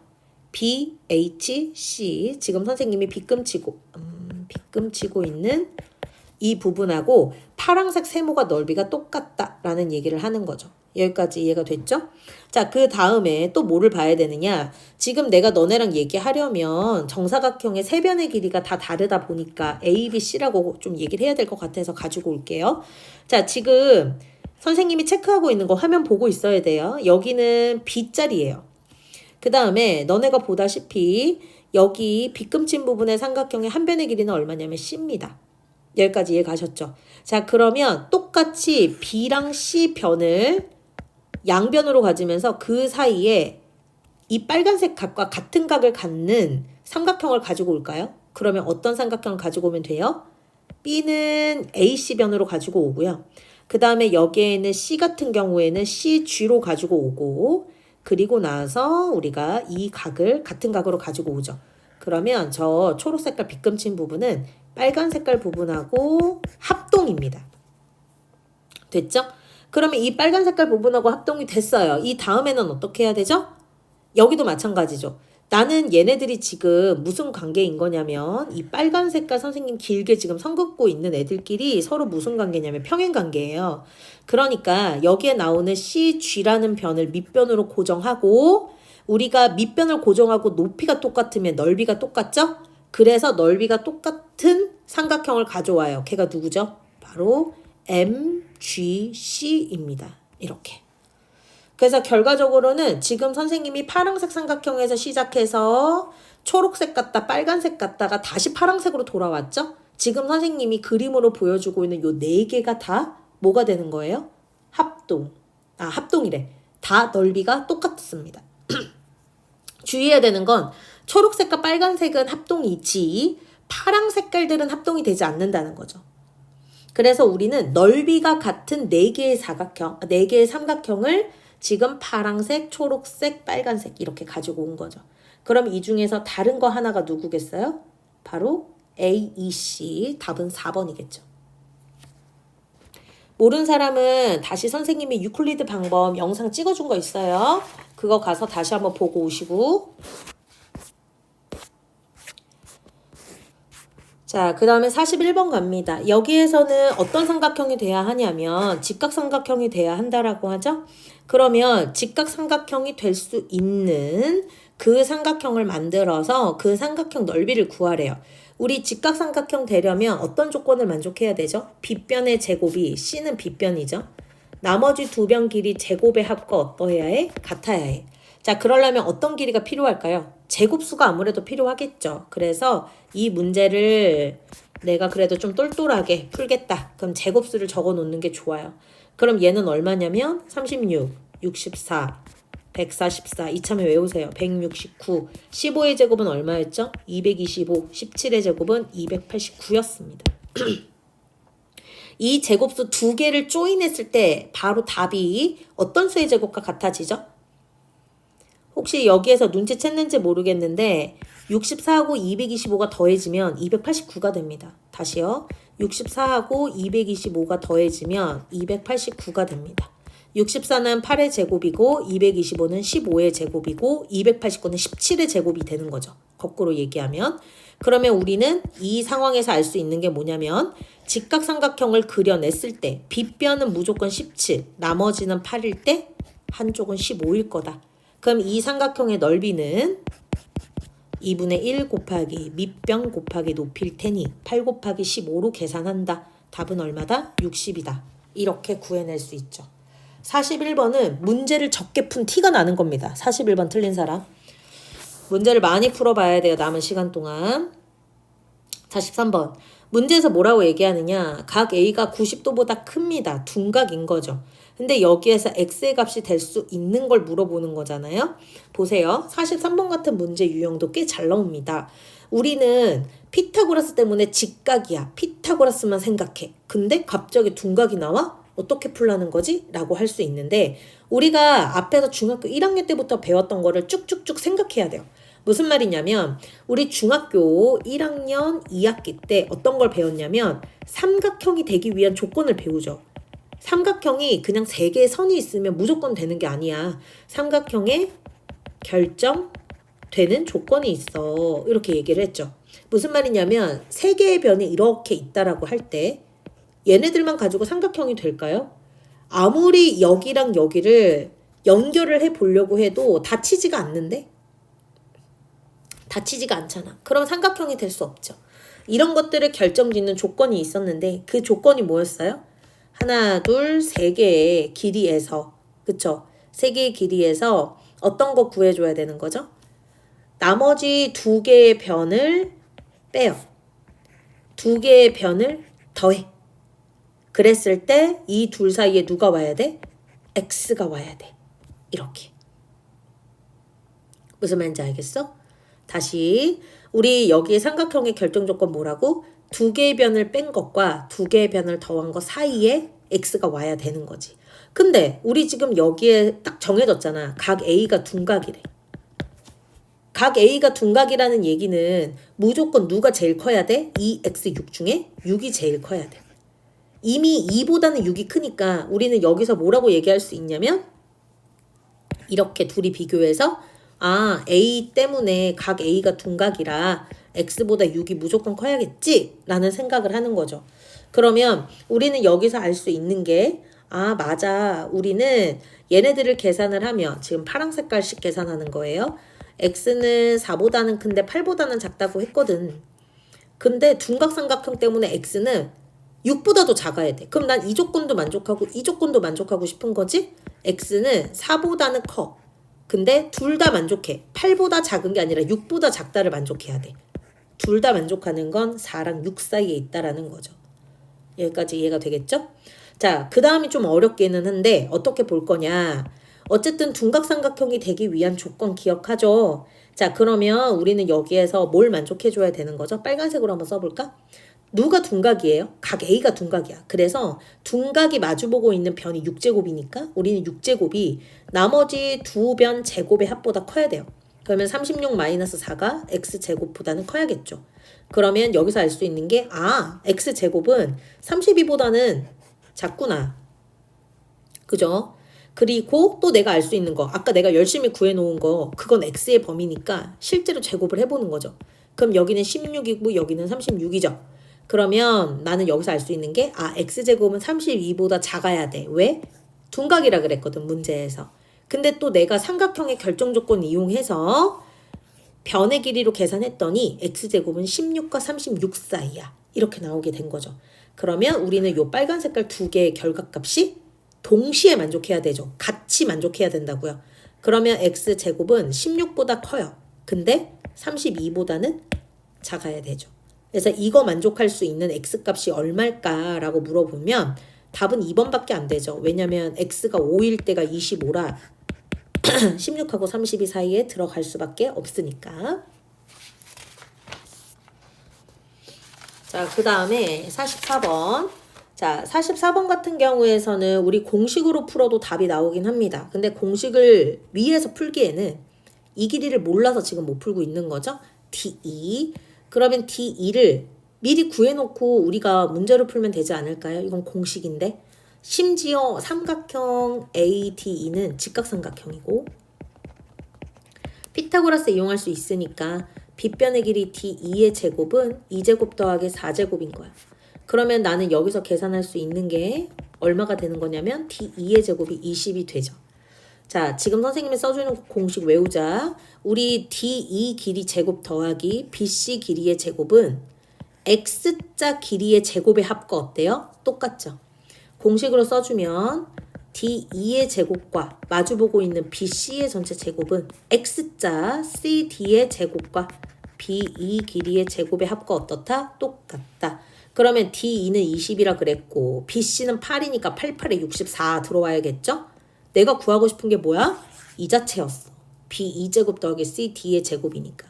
BHC 지금 선생님이 빗금 치고 있는 이 부분하고 파랑색 세모가 넓이가 똑같다라는 얘기를 하는 거죠. 여기까지 이해가 됐죠? 자, 그 다음에 또 뭐를 봐야 되느냐? 지금 내가 너네랑 얘기하려면 정사각형의 세 변의 길이가 다 다르다 보니까 A, B, C라고 좀 얘기를 해야 될 것 같아서 가지고 올게요. 자, 지금 선생님이 체크하고 있는 거 화면 보고 있어야 돼요. 여기는 B자리예요. 그 다음에 너네가 보다시피 여기 빗금친 부분의 삼각형의 한 변의 길이는 얼마냐면 C입니다. 여기까지 이해 가셨죠? 자, 그러면 똑같이 B랑 C 변을 양변으로 가지면서 그 사이에 이 빨간색 각과 같은 각을 갖는 삼각형을 가지고 올까요? 그러면 어떤 삼각형을 가지고 오면 돼요? B는 AC변으로 가지고 오고요. 그 다음에 여기에는 C 같은 경우에는 CG로 가지고 오고 그리고 나서 우리가 이 각을 같은 각으로 가지고 오죠. 그러면 저 초록색깔 빗금친 부분은 빨간 색깔 부분하고 합동입니다. 됐죠? 그러면 이 빨간 색깔 부분하고 합동이 됐어요. 이 다음에는 어떻게 해야 되죠? 여기도 마찬가지죠. 나는 얘네들이 지금 무슨 관계인 거냐면 이 빨간 색깔 선생님 길게 지금 선 긋고 있는 애들끼리 서로 무슨 관계냐면 평행 관계예요. 그러니까 여기에 나오는 CG라는 변을 밑변으로 고정하고 우리가 밑변을 고정하고 높이가 똑같으면 넓이가 똑같죠? 그래서 넓이가 똑같은 삼각형을 가져와요. 걔가 누구죠? 바로 MGC입니다. 이렇게. 그래서 결과적으로는 지금 선생님이 파란색 삼각형에서 시작해서 초록색 갔다 빨간색 갔다가 다시 파란색으로 돌아왔죠? 지금 선생님이 그림으로 보여주고 있는 요 4개가 다 뭐가 되는 거예요? 합동이래. 다 넓이가 똑같습니다. 주의해야 되는 건 초록색과 빨간색은 합동이지 파랑 색깔들은 합동이 되지 않는다는 거죠. 그래서 우리는 넓이가 같은 4개의 삼각형을 지금 파랑색, 초록색, 빨간색 이렇게 가지고 온 거죠. 그럼 이 중에서 다른 거 하나가 누구겠어요? 바로 A, E, C. 답은 4번이겠죠. 모르는 사람은 다시 선생님이 유클리드 방법 영상 찍어준 거 있어요. 그거 가서 다시 한번 보고 오시고. 자, 그 다음에 41번 갑니다. 여기에서는 어떤 삼각형이 돼야 하냐면 직각삼각형이 돼야 한다라고 하죠. 그러면 직각삼각형이 될 수 있는 그 삼각형을 만들어서 그 삼각형 넓이를 구하래요. 우리 직각삼각형 되려면 어떤 조건을 만족해야 되죠? 빗변의 제곱이 C는 빗변이죠. 나머지 두 변 길이 제곱의 합과 어떠해야 해? 같아야 해. 자, 그러려면 어떤 길이가 필요할까요? 제곱수가 아무래도 필요하겠죠. 그래서 이 문제를 내가 그래도 좀 똘똘하게 풀겠다. 그럼 제곱수를 적어 놓는 게 좋아요. 그럼 얘는 얼마냐면 36, 64, 144, 이참에 외우세요. 169, 15의 제곱은 얼마였죠? 225, 17의 제곱은 289였습니다. 이 제곱수 두 개를 조인했을 때 바로 답이 어떤 수의 제곱과 같아지죠? 혹시 여기에서 눈치챘는지 모르겠는데 64하고 225가 더해지면 289가 됩니다. 다시요. 64하고 225가 더해지면 289가 됩니다. 64는 8의 제곱이고 225는 15의 제곱이고 289는 17의 제곱이 되는 거죠. 거꾸로 얘기하면. 그러면 우리는 이 상황에서 알 수 있는 게 뭐냐면 직각삼각형을 그려냈을 때 빗변은 무조건 17, 나머지는 8일 때 한쪽은 15일 거다. 그럼 이 삼각형의 넓이는 2분의 1 곱하기 밑변 곱하기 높이일 테니 8 곱하기 15로 계산한다. 답은 얼마다? 60이다. 이렇게 구해낼 수 있죠. 41번은 문제를 적게 푼 티가 나는 겁니다. 41번 틀린 사람. 문제를 많이 풀어봐야 돼요. 남은 시간 동안. 43번. 문제에서 뭐라고 얘기하느냐. 각 A가 90도보다 큽니다. 둔각인 거죠. 근데 여기에서 x의 값이 될 수 있는 걸 물어보는 거잖아요. 보세요. 43번 같은 문제 유형도 꽤 잘 나옵니다. 우리는 피타고라스 때문에 직각이야. 피타고라스만 생각해. 근데 갑자기 둔각이 나와? 어떻게 풀라는 거지? 라고 할 수 있는데 우리가 앞에서 중학교 1학년 때부터 배웠던 거를 쭉쭉쭉 생각해야 돼요. 무슨 말이냐면 우리 중학교 1학년 2학기 때 어떤 걸 배웠냐면 삼각형이 되기 위한 조건을 배우죠. 삼각형이 그냥 세 개의 선이 있으면 무조건 되는 게 아니야. 삼각형에 결정되는 조건이 있어. 이렇게 얘기를 했죠. 무슨 말이냐면 세 개의 변이 이렇게 있다라고 할 때 얘네들만 가지고 삼각형이 될까요? 아무리 여기랑 여기를 연결을 해 보려고 해도 닫히지가 않는데? 닫히지가 않잖아. 그럼 삼각형이 될 수 없죠. 이런 것들을 결정짓는 조건이 있었는데 그 조건이 뭐였어요? 하나, 둘, 세 개의 길이에서, 그쵸? 세 개의 길이에서 어떤 거 구해줘야 되는 거죠? 나머지 두 개의 변을 빼요. 두 개의 변을 더해. 그랬을 때 이 둘 사이에 누가 와야 돼? x가 와야 돼. 이렇게. 무슨 말인지 알겠어? 다시 우리 여기 삼각형의 결정 조건 뭐라고? 두 개의 변을 뺀 것과 두 개의 변을 더한 것 사이에 x가 와야 되는 거지. 근데 우리 지금 여기에 딱 정해졌잖아. 각 A가 둔각이래. 각 A가 둔각이라는 얘기는 무조건 누가 제일 커야 돼? 2x6 중에 6이 제일 커야 돼. 이미 2보다는 6이 크니까 우리는 여기서 뭐라고 얘기할 수 있냐면 이렇게 둘이 비교해서 A 때문에 각 A가 둔각이라 X보다 6이 무조건 커야겠지? 라는 생각을 하는 거죠. 그러면 우리는 여기서 알 수 있는 게 맞아. 우리는 얘네들을 계산을 하면 지금 파란 색깔씩 계산하는 거예요. X는 4보다는 큰데 8보다는 작다고 했거든. 근데 둔각삼각형 때문에 X는 6보다도 작아야 돼. 그럼 난 이 조건도 만족하고 이 조건도 만족하고 싶은 거지? X는 4보다는 커. 근데 둘 다 만족해. 8보다 작은 게 아니라 6보다 작다를 만족해야 돼. 둘 다 만족하는 건 4랑 6 사이에 있다라는 거죠. 여기까지 이해가 되겠죠? 자, 그 다음이 좀 어렵기는 한데 어떻게 볼 거냐. 어쨌든 둔각삼각형이 되기 위한 조건 기억하죠? 자, 그러면 우리는 여기에서 뭘 만족해줘야 되는 거죠? 빨간색으로 한번 써볼까? 누가 둔각이에요? 각 A가 둔각이야. 그래서 둔각이 마주보고 있는 변이 6제곱이니까 우리는 6제곱이 나머지 두 변 제곱의 합보다 커야 돼요. 그러면 36-4가 x제곱보다는 커야겠죠. 그러면 여기서 알 수 있는 게 x제곱은 32보다는 작구나. 그죠? 그리고 또 내가 알 수 있는 거 아까 내가 열심히 구해놓은 거 그건 x의 범위니까 실제로 제곱을 해보는 거죠. 그럼 여기는 16이고 여기는 36이죠. 그러면 나는 여기서 알 수 있는 게 x제곱은 32보다 작아야 돼. 왜? 둔각이라 그랬거든 문제에서. 근데 또 내가 삼각형의 결정 조건 이용해서 변의 길이로 계산했더니 x제곱은 16과 36 사이야. 이렇게 나오게 된 거죠. 그러면 우리는 요 빨간 색깔 두 개의 결각값이 동시에 만족해야 되죠. 같이 만족해야 된다고요. 그러면 x제곱은 16보다 커요. 근데 32보다는 작아야 되죠. 그래서 이거 만족할 수 있는 x값이 얼마일까라고 물어보면 답은 2번밖에 안 되죠. 왜냐면 x가 5일 때가 25라 16하고 32 사이에 들어갈 수밖에 없으니까. 자, 그 다음에 44번. 자, 44번 같은 경우에서는 우리 공식으로 풀어도 답이 나오긴 합니다. 근데 공식을 위에서 풀기에는 이 길이를 몰라서 지금 못 풀고 있는 거죠. D2. 그러면 D2를 미리 구해놓고 우리가 문제를 풀면 되지 않을까요? 이건 공식인데. 심지어 삼각형 ADE는 직각삼각형이고 피타고라스 이용할 수 있으니까 빗변의 길이 D2의 제곱은 2제곱 더하기 4제곱인 거야. 그러면 나는 여기서 계산할 수 있는 게 얼마가 되는 거냐면 D2의 제곱이 20이 되죠. 자, 지금 선생님이 써주는 공식 외우자. 우리 D2 길이 제곱 더하기 BC 길이의 제곱은 X자 길이의 제곱의 합과 어때요? 똑같죠? 공식으로 써주면 D2의 제곱과 마주보고 있는 BC의 전체 제곱은 X자 CD의 제곱과 B2 길이의 제곱의 합과 어떻다? 똑같다. 그러면 D2는 20이라 그랬고 BC는 8이니까 88에 64 들어와야겠죠? 내가 구하고 싶은 게 뭐야? 이 자체였어. B2제곱 더하기 CD의 제곱이니까.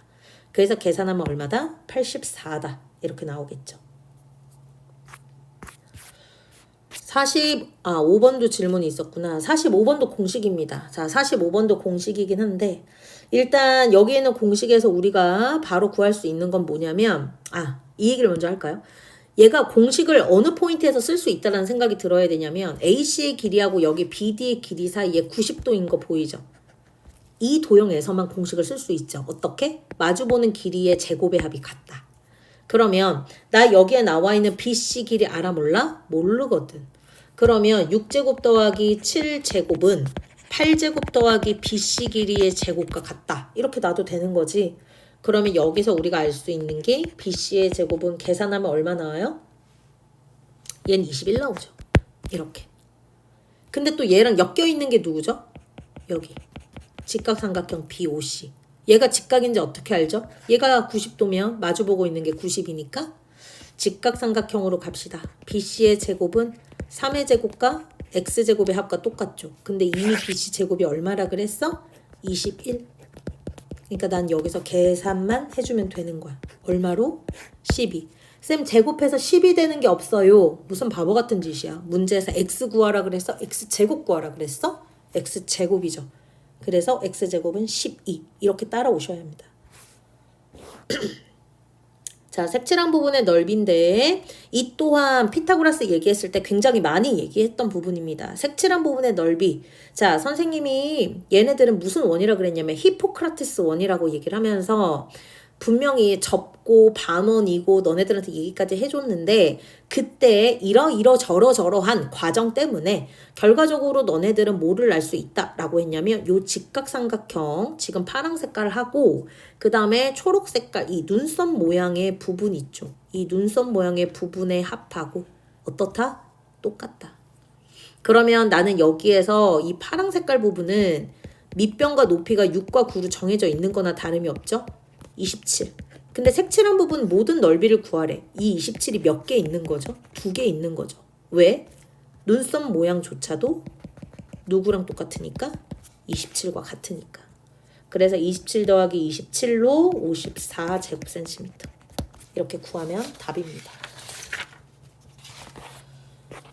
그래서 계산하면 얼마다? 84다. 이렇게 나오겠죠. 5번도 질문이 있었구나. 45번도 공식입니다. 자, 45번도 공식이긴 한데 일단 여기에는 공식에서 우리가 바로 구할 수 있는 건 뭐냐면 이 얘기를 먼저 할까요? 얘가 공식을 어느 포인트에서 쓸 수 있다는 생각이 들어야 되냐면 AC의 길이하고 여기 BD의 길이 사이에 90도인 거 보이죠? 이 도형에서만 공식을 쓸 수 있죠. 어떻게? 마주보는 길이의 제곱의 합이 같다. 그러면 나 여기에 나와 있는 BC 길이 알아 몰라? 모르거든. 그러면 6제곱 더하기 7제곱은 8제곱 더하기 BC 길이의 제곱과 같다. 이렇게 놔도 되는 거지. 그러면 여기서 우리가 알 수 있는 게 BC의 제곱은 계산하면 얼마 나와요? 얘는 21 나오죠. 이렇게. 근데 또 얘랑 엮여 있는 게 누구죠? 여기. 직각삼각형 BOC. 얘가 직각인지 어떻게 알죠? 얘가 90도면 마주보고 있는 게 90이니까 직각삼각형으로 갑시다. BC의 제곱은 3의 제곱과 X제곱의 합과 똑같죠. 근데 이미 BC 제곱이 얼마라 그랬어? 21. 그러니까 난 여기서 계산만 해주면 되는 거야. 얼마로? 12. 쌤 제곱해서 10이 되는 게 없어요. 무슨 바보 같은 짓이야. 문제에서 X 구하라 그랬어? X제곱 구하라 그랬어? X제곱이죠. 그래서 X제곱은 12. 이렇게 따라오셔야 합니다. 자, 색칠한 부분의 넓이인데 이 또한 피타고라스 얘기했을 때 굉장히 많이 얘기했던 부분입니다. 색칠한 부분의 넓이. 자, 선생님이 얘네들은 무슨 원이라고 그랬냐면 히포크라테스 원이라고 얘기를 하면서 분명히 접고 반원이고 너네들한테 얘기까지 해줬는데 그때 이러저러한 과정 때문에 결과적으로 너네들은 뭐를 알 수 있다라고 했냐면 요 직각삼각형 지금 파란 색깔 하고 그 다음에 초록 색깔 이 눈썹 모양의 부분 있죠. 이 눈썹 모양의 부분의 합하고 어떻다? 똑같다. 그러면 나는 여기에서 이 파란 색깔 부분은 밑변과 높이가 6과 9로 정해져 있는 거나 다름이 없죠. 27. 근데 색칠한 부분 모든 넓이를 구하래. 이 27이 몇 개 있는 거죠? 2개 있는 거죠. 왜? 눈썹 모양조차도 누구랑 똑같으니까? 27과 같으니까. 그래서 27 더하기 27로 54 제곱센티미터. 이렇게 구하면 답입니다.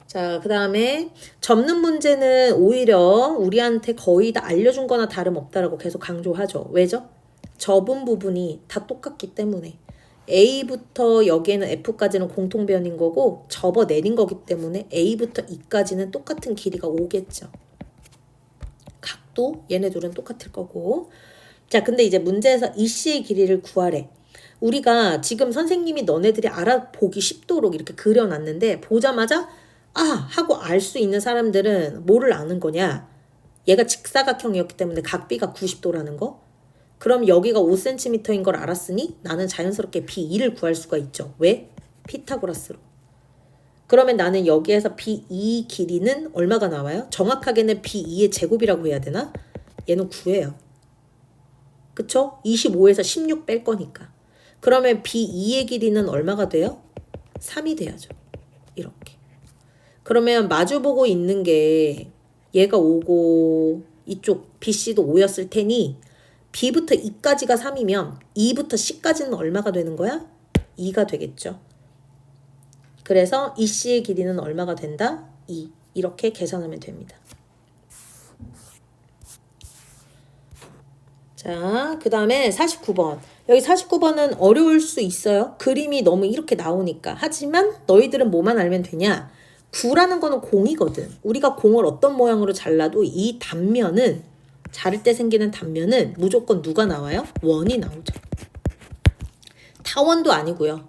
자, 그 다음에 접는 문제는 오히려 우리한테 거의 다 알려준 거나 다름없다라고 계속 강조하죠. 왜죠? 접은 부분이 다 똑같기 때문에 A부터 여기에는 F까지는 공통변인 거고 접어내린 거기 때문에 A부터 E까지는 똑같은 길이가 오겠죠. 각도 얘네 둘은 똑같을 거고. 자, 근데 이제 문제에서 EC의 길이를 구하래. 우리가 지금 선생님이 너네들이 알아보기 쉽도록 이렇게 그려놨는데 보자마자 아 하고 알 수 있는 사람들은 뭐를 아는 거냐? 얘가 직사각형이었기 때문에 각비가 90도라는 거. 그럼 여기가 5cm인 걸 알았으니 나는 자연스럽게 B2를 구할 수가 있죠. 왜? 피타고라스로. 그러면 나는 여기에서 B2 길이는 얼마가 나와요? 정확하게는 B2의 제곱이라고 해야 되나? 얘는 9예요. 그쵸? 25에서 16 뺄 거니까. 그러면 B2의 길이는 얼마가 돼요? 3이 돼야죠. 이렇게. 그러면 마주보고 있는 게 얘가 5고 이쪽 BC도 5였을 테니 B부터 E까지가 3이면 E부터 C까지는 얼마가 되는 거야? 2가 되겠죠. 그래서 EC의 길이는 얼마가 된다? 2. 이렇게 계산하면 됩니다. 자, 그 다음에 49번. 여기 49번은 어려울 수 있어요. 그림이 너무 이렇게 나오니까. 하지만 너희들은 뭐만 알면 되냐? 9라는 거는 공이거든. 우리가 공을 어떤 모양으로 잘라도 이 단면은 자를 때 생기는 단면은 무조건 누가 나와요? 원이 나오죠. 타원도 아니고요.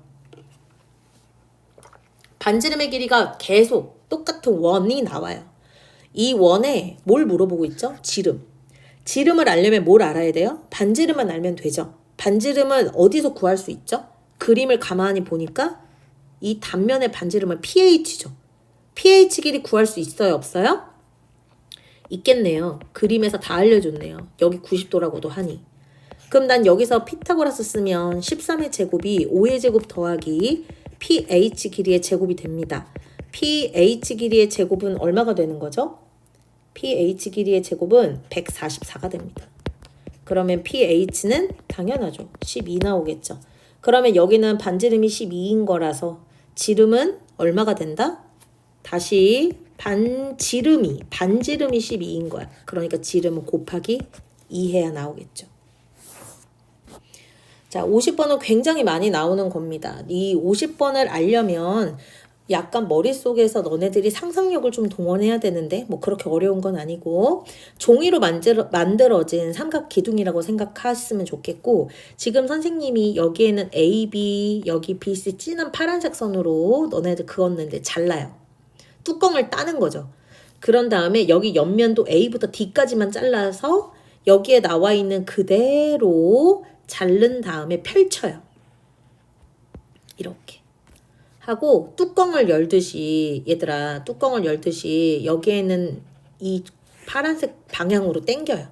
반지름의 길이가 계속 똑같은 원이 나와요. 이 원에 뭘 물어보고 있죠? 지름. 지름을 알려면 뭘 알아야 돼요? 반지름만 알면 되죠. 반지름은 어디서 구할 수 있죠? 그림을 가만히 보니까 이 단면의 반지름은 pH죠. pH 길이 구할 수 있어요? 없어요? 있겠네요. 그림에서 다 알려줬네요. 여기 90도라고도 하니. 그럼 난 여기서 피타고라스 쓰면 13의 제곱이 5의 제곱 더하기 pH 길이의 제곱이 됩니다. pH 길이의 제곱은 얼마가 되는 거죠? pH 길이의 제곱은 144가 됩니다. 그러면 pH는 당연하죠. 12 나오겠죠. 그러면 여기는 반지름이 12인 거라서 지름은 얼마가 된다? 다시 반지름이 12인 거야. 그러니까 지름은 곱하기 2 해야 나오겠죠. 자, 50번은 굉장히 많이 나오는 겁니다. 이 50번을 알려면 약간 머릿속에서 너네들이 상상력을 좀 동원해야 되는데 뭐 그렇게 어려운 건 아니고 종이로 만들어진 삼각 기둥이라고 생각하시면 좋겠고 지금 선생님이 여기에는 A, B, 여기 B, C 진한 파란색 선으로 너네들 그었는데 잘라요. 뚜껑을 따는 거죠. 그런 다음에 여기 옆면도 A부터 D까지만 잘라서 여기에 나와 있는 그대로 자른 다음에 펼쳐요. 이렇게. 하고 뚜껑을 열듯이 얘들아 뚜껑을 열듯이 여기에는 이 파란색 방향으로 당겨요.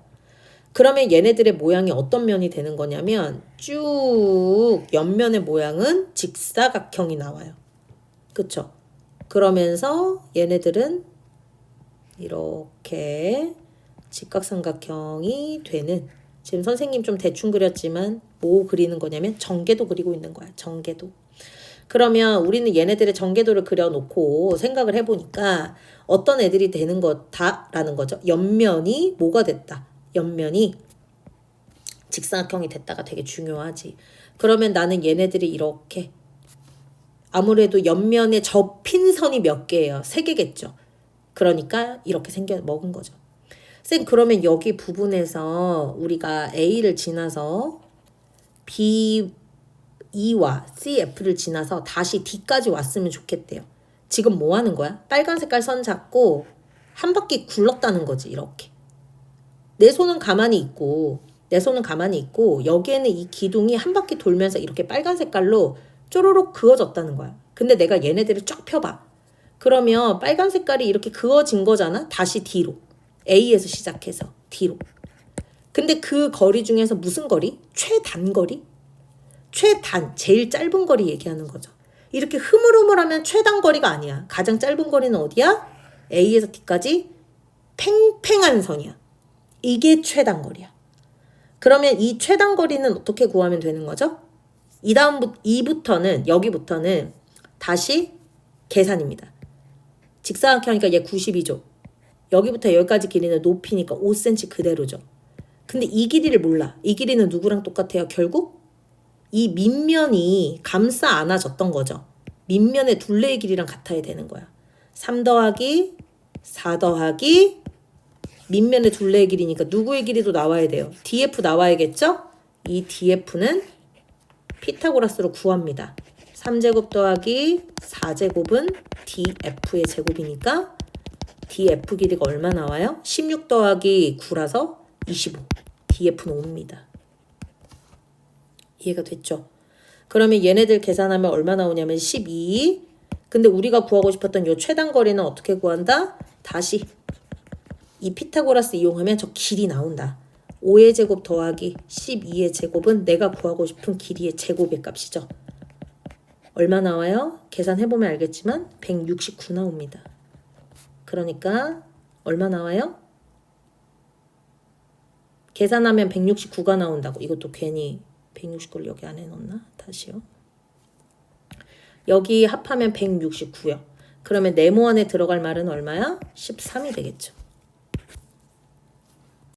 그러면 얘네들의 모양이 어떤 면이 되는 거냐면 쭉 옆면의 모양은 직사각형이 나와요. 그쵸? 그러면서 얘네들은 이렇게 직각삼각형이 되는 지금 선생님 좀 대충 그렸지만 뭐 그리는 거냐면 전개도 그리고 있는 거야. 전개도. 그러면 우리는 얘네들의 전개도를 그려놓고 생각을 해보니까 어떤 애들이 되는 거다라는 거죠. 옆면이 뭐가 됐다. 옆면이 직사각형이 됐다가 되게 중요하지. 그러면 나는 얘네들이 이렇게 아무래도 옆면에 접힌 선이 몇 개예요? 3개겠죠. 그러니까 이렇게 생겨 먹은 거죠. 쌤 그러면 여기 부분에서 우리가 A를 지나서 B, E와 C, F를 지나서 다시 D까지 왔으면 좋겠대요. 지금 뭐 하는 거야? 빨간 색깔 선 잡고 한 바퀴 굴렀다는 거지. 이렇게. 내 손은 가만히 있고 여기에는 이 기둥이 한 바퀴 돌면서 이렇게 빨간 색깔로 쪼로록 그어졌다는 거야. 근데 내가 얘네들을 쫙 펴봐. 그러면 빨간 색깔이 이렇게 그어진 거잖아. 다시 D로. A에서 시작해서 D로. 근데 그 거리 중에서 무슨 거리? 최단거리? 최단, 제일 짧은 거리 얘기하는 거죠. 이렇게 흐물흐물하면 최단거리가 아니야. 가장 짧은 거리는 어디야? A에서 D까지 팽팽한 선이야. 이게 최단거리야. 그러면 이 최단거리는 어떻게 구하면 되는 거죠? 이부터는 여기부터는 다시 계산입니다. 직사각형이니까 얘 90이죠. 여기부터 여기까지 길이는 높이니까 5cm 그대로죠. 근데 이 길이를 몰라. 이 길이는 누구랑 똑같아요? 결국 이 밑면이 감싸 안아졌던 거죠. 밑면의 둘레의 길이랑 같아야 되는 거야. 3 더하기 4 더하기 밑면의 둘레의 길이니까 누구의 길이도 나와야 돼요? DF 나와야겠죠? 이 DF는 피타고라스로 구합니다. 3제곱 더하기 4제곱은 DF의 제곱이니까 DF 길이가 얼마 나와요? 16 더하기 9라서 25. DF는 5입니다. 이해가 됐죠? 그러면 얘네들 계산하면 얼마 나오냐면 12. 근데 우리가 구하고 싶었던 요 최단 거리는 어떻게 구한다? 다시 이 피타고라스 이용하면 저 길이 나온다. 5의 제곱 더하기 12의 제곱은 내가 구하고 싶은 길이의 제곱의 값이죠. 얼마 나와요? 계산해보면 알겠지만 169 나옵니다. 그러니까 얼마 나와요? 계산하면 169가 나온다고. 이것도 괜히 169를 여기 안에 넣었나? 다시요. 여기 합하면 169요. 그러면 네모 안에 들어갈 말은 얼마야? 13이 되겠죠.